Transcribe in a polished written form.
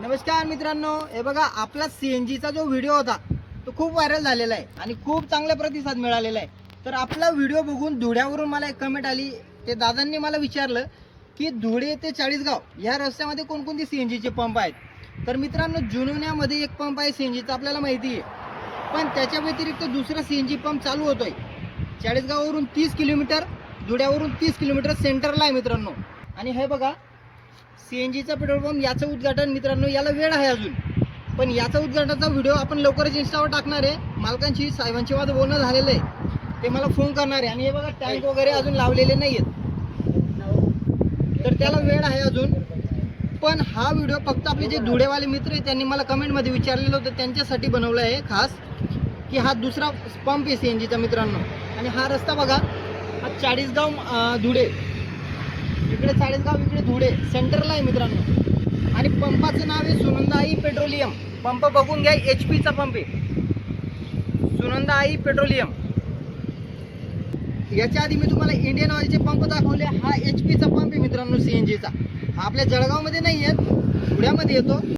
नमस्कार मित्रांनो, हे बघा आपला सीएनजीचा जो व्हिडिओ होता तो खूप व्हायरल झालेला आहे आणि खूप चांगला प्रतिसाद मिळालेला आहे. तर आपला व्हिडिओ बघून धुळ्यावरून मला एक कमेंट आली. ते दादांनी मला विचारलं की धुळे ते चाळीसगाव या रस्त्यामध्ये कोणकोणते सीएनजीचे पंप आहेत. तर मित्रांनो, जुनवण्यामध्ये एक पंप आहे सीएनजीचा, आपल्याला माहिती आहे. पण त्याच्या व्यतिरिक्त दुसरा सीएनजी पंप चालू होतोय चाळीसगाववरून 30 किलोमीटर, धुळ्यावरून 30 किलोमीटर सेंटरला आहे मित्रांनो. आणि हे बघा सीएनजीचा पेट्रोल पंप, याचं उद्घाटन मित्रांनो, याला वेळ आहे अजून, पण याचा उद्घाटनाचा व्हिडिओ आपण लवकरच इंस्टावर टाकणार आहे. मालकांशी साहेबांची माझं बोलणं झालेलं आहे, ते मला फोन करणार आहे. आणि हे बघा टँक वगैरे अजून लावलेले नाही आहेत, तर त्याला वेळ आहे अजून. पण हा व्हिडिओ फक्त आपले जे धुळेवाले मित्र आहेत त्यांनी मला कमेंटमध्ये विचारलेलं होतं, त्यांच्यासाठी बनवलं आहे खास, की हा दुसरा पंप आहे सीएनजीचा मित्रांनो. आणि हा रस्ता बघा, हा चाळीसगाव धुळे, इकडे चाळीसगाव इकडे धुळे सेंटरला आहे मित्रांनो. आणि पंपाचं नाव आहे सुनंदाई पेट्रोलियम. पंप बघून घ्या, HP चा पंप आहे, सुनंदाई पेट्रोलियम. याच्या आधी मी तुम्हाला इंडियन ऑइलचे पंप दाखवले. हा HP चा पंप आहे मित्रांनो सीएनजीचा. हा आपल्या जळगावमध्ये नाही येत, धुळ्यामध्ये येतो.